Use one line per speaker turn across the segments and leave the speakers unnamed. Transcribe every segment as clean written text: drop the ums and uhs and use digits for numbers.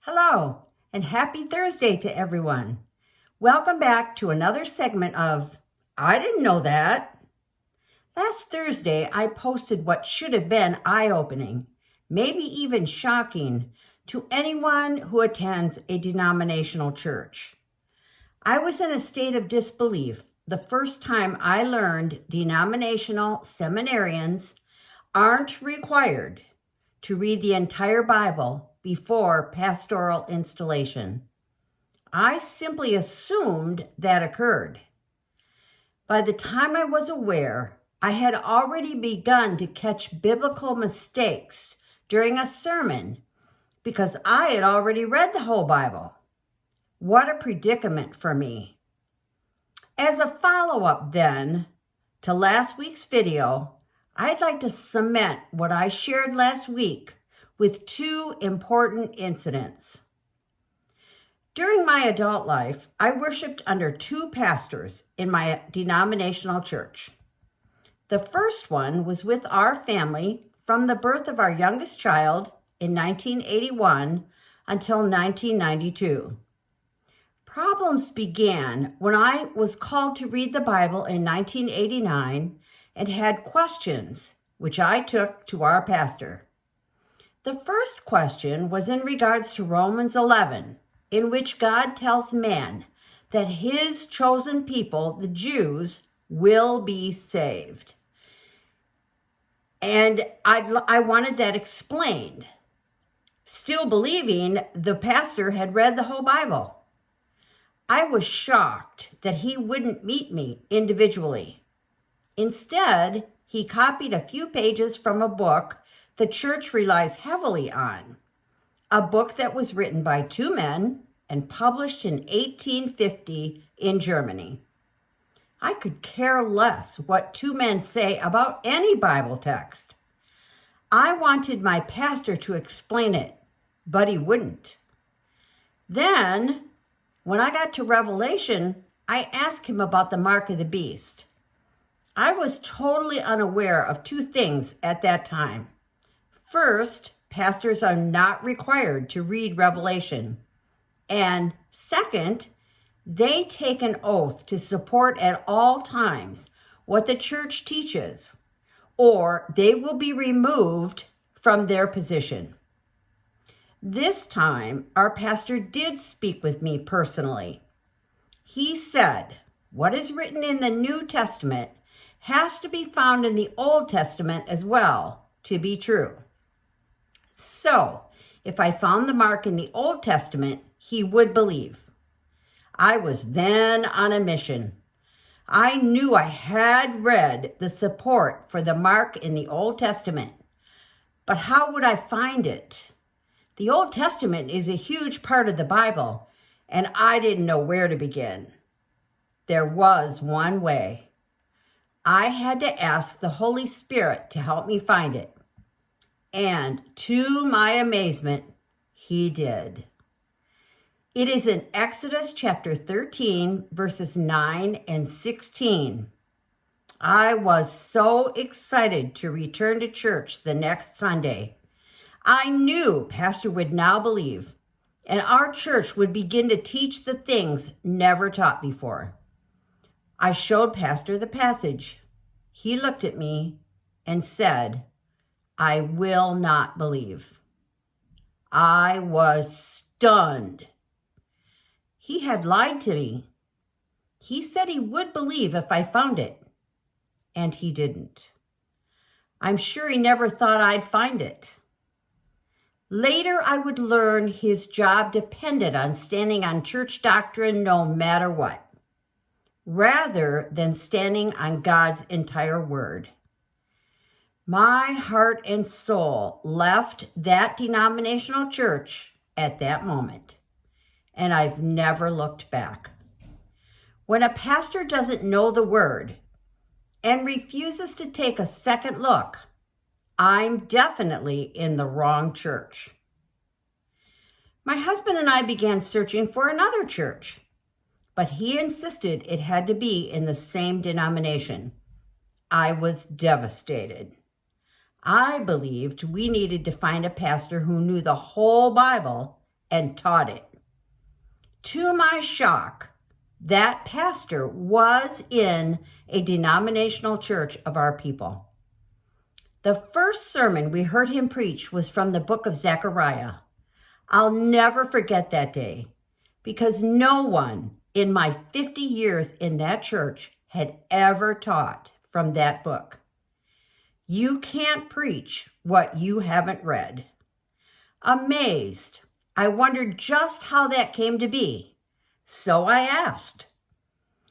Hello, and happy Thursday to everyone. Welcome back to another segment of I Didn't Know That. Last Thursday, I posted what should have been eye-opening, maybe even shocking, to anyone who attends a denominational church. I was in a state of disbelief the first time I learned denominational seminarians aren't required to read the entire Bible before pastoral installation. I simply assumed that occurred. By the time I was aware, I had already begun to catch biblical mistakes during a sermon because I had already read the whole Bible. What a predicament for me. As a follow-up then to last week's video, I'd like to cement what I shared last week with two important incidents. During my adult life, I worshiped under two pastors in my denominational church. The first one was with our family from the birth of our youngest child in 1981 until 1992. Problems began when I was called to read the Bible in 1989 and had questions, which I took to our pastor. The first question was in regards to Romans 11, in which God tells man that his chosen people, the Jews, will be saved. And I wanted that explained, still believing the pastor had read the whole Bible. I was shocked that he wouldn't meet me individually. Instead, he copied a few pages from a book the church relies heavily on, a book that was written by two men and published in 1850 in Germany. I could care less what two men say about any Bible text. I wanted my pastor to explain it, but he wouldn't. Then, when I got to Revelation, I asked him about the mark of the beast. I was totally unaware of two things at that time. First, pastors are not required to read Revelation. And second, they take an oath to support at all times what the church teaches, or they will be removed from their position. This time, our pastor did speak with me personally. He said, what is written in the New Testament has to be found in the Old Testament as well to be true. So, if I found the mark in the Old Testament, he would believe. I was then on a mission. I knew I had read the support for the mark in the Old Testament, but how would I find it? The Old Testament is a huge part of the Bible, and I didn't know where to begin. There was one way. I had to ask the Holy Spirit to help me find it. And to my amazement, he did. It is in Exodus chapter 13, verses 9 and 16. I was so excited to return to church the next Sunday. I knew Pastor would now believe, and our church would begin to teach the things never taught before. I showed Pastor the passage. He looked at me and said, I will not believe. I was stunned. He had lied to me. He said he would believe if I found it, and he didn't. I'm sure he never thought I'd find it. Later, I would learn his job depended on standing on church doctrine no matter what, rather than standing on God's entire word. My heart and soul left that denominational church at that moment, and I've never looked back. When a pastor doesn't know the word and refuses to take a second look, I'm definitely in the wrong church. My husband and I began searching for another church, but he insisted it had to be in the same denomination. I was devastated. I believed we needed to find a pastor who knew the whole Bible and taught it. To my shock, that pastor was in a denominational church of our people. The first sermon we heard him preach was from the book of Zechariah. I'll never forget that day because no one in my 50 years in that church had ever taught from that book. You can't preach what you haven't read. Amazed, I wondered just how that came to be. So I asked.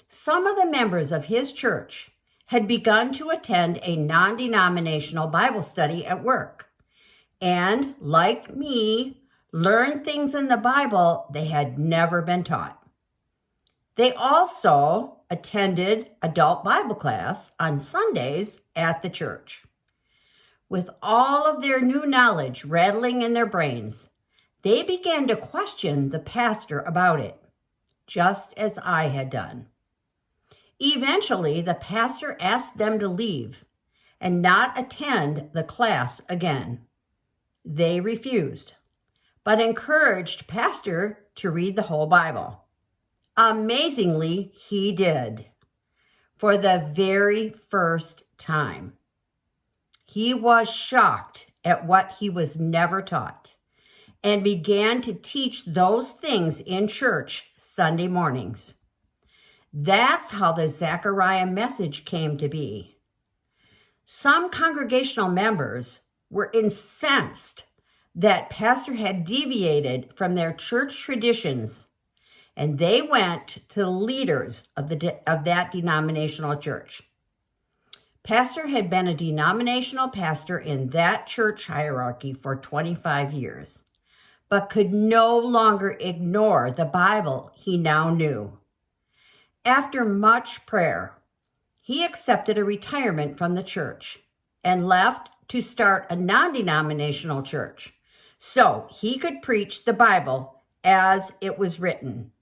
Some of the members of his church had begun to attend a non-denominational Bible study at work, and, like me, learned things in the Bible they had never been taught. They also attended adult Bible class on Sundays at the church. With all of their new knowledge rattling in their brains, they began to question the pastor about it, just as I had done. Eventually, the pastor asked them to leave and not attend the class again. They refused, but encouraged pastor to read the whole Bible. Amazingly, he did, for the very first time. He was shocked at what he was never taught and began to teach those things in church Sunday mornings. That's how the Zechariah message came to be. Some congregational members were incensed that pastor had deviated from their church traditions, and they went to the leaders of that denominational church. Pastor had been a denominational pastor in that church hierarchy for 25 years, but could no longer ignore the Bible he now knew. After much prayer, he accepted a retirement from the church and left to start a non-denominational church so he could preach the Bible as it was written.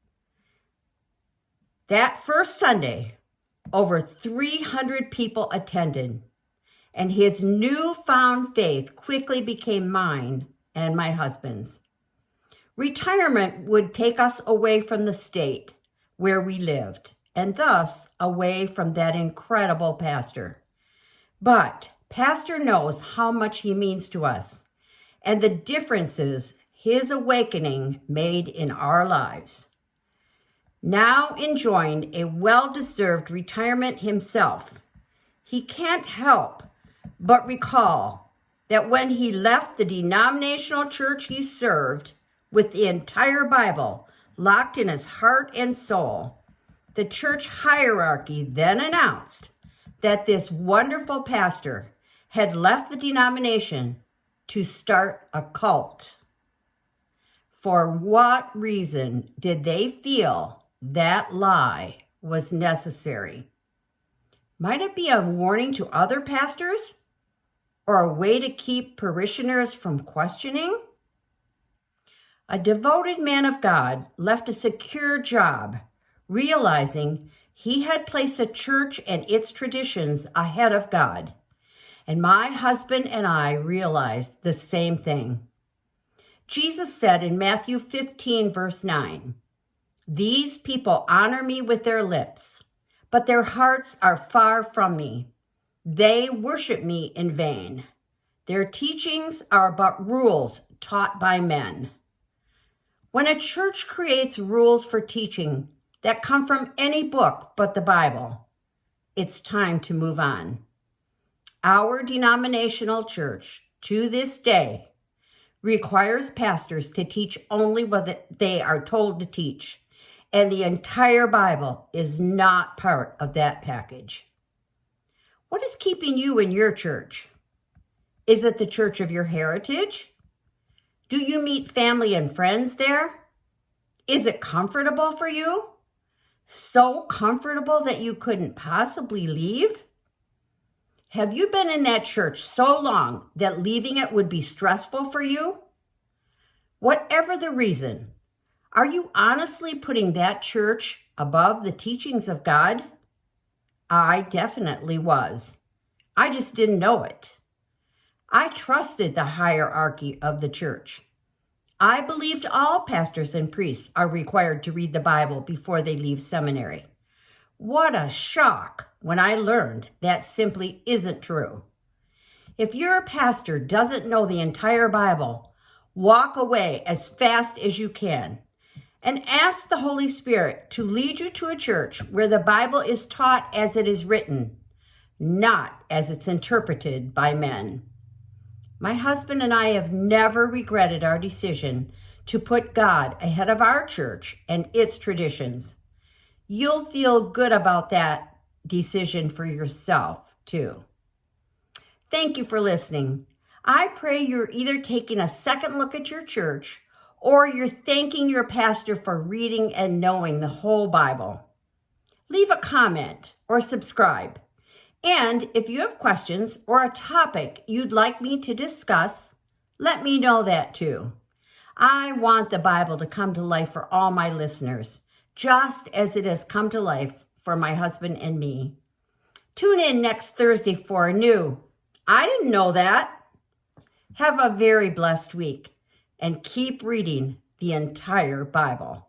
That first Sunday, over 300 people attended, and his newfound faith quickly became mine and my husband's. Retirement would take us away from the state where we lived, and thus away from that incredible pastor. But pastor knows how much he means to us and the differences his awakening made in our lives. Now enjoying a well-deserved retirement himself, he can't help but recall that when he left the denominational church he served with the entire Bible locked in his heart and soul, the church hierarchy then announced that this wonderful pastor had left the denomination to start a cult. For what reason did they feel that lie was necessary? Might it be a warning to other pastors or a way to keep parishioners from questioning? A devoted man of God left a secure job, realizing he had placed the church and its traditions ahead of God. And my husband and I realized the same thing. Jesus said in Matthew 15, verse 9, "These people honor me with their lips, but their hearts are far from me. They worship me in vain. Their teachings are but rules taught by men." When a church creates rules for teaching that come from any book but the Bible, it's time to move on. Our denominational church, to this day, requires pastors to teach only what they are told to teach, and the entire Bible is not part of that package. What is keeping you in your church? Is it the church of your heritage? Do you meet family and friends there? Is it comfortable for you? So comfortable that you couldn't possibly leave? Have you been in that church so long that leaving it would be stressful for you? Whatever the reason, are you honestly putting that church above the teachings of God? I definitely was. I just didn't know it. I trusted the hierarchy of the church. I believed all pastors and priests are required to read the Bible before they leave seminary. What a shock when I learned that simply isn't true. If your pastor doesn't know the entire Bible, walk away as fast as you can and ask the Holy Spirit to lead you to a church where the Bible is taught as it is written, not as it's interpreted by men. My husband and I have never regretted our decision to put God ahead of our church and its traditions. You'll feel good about that decision for yourself, too. Thank you for listening. I pray you're either taking a second look at your church or you're thanking your pastor for reading and knowing the whole Bible. Leave a comment or subscribe. And if you have questions or a topic you'd like me to discuss, let me know that too. I want the Bible to come to life for all my listeners, just as it has come to life for my husband and me. Tune in next Thursday for a new I didn't know that. Have a very blessed week and keep reading the entire Bible.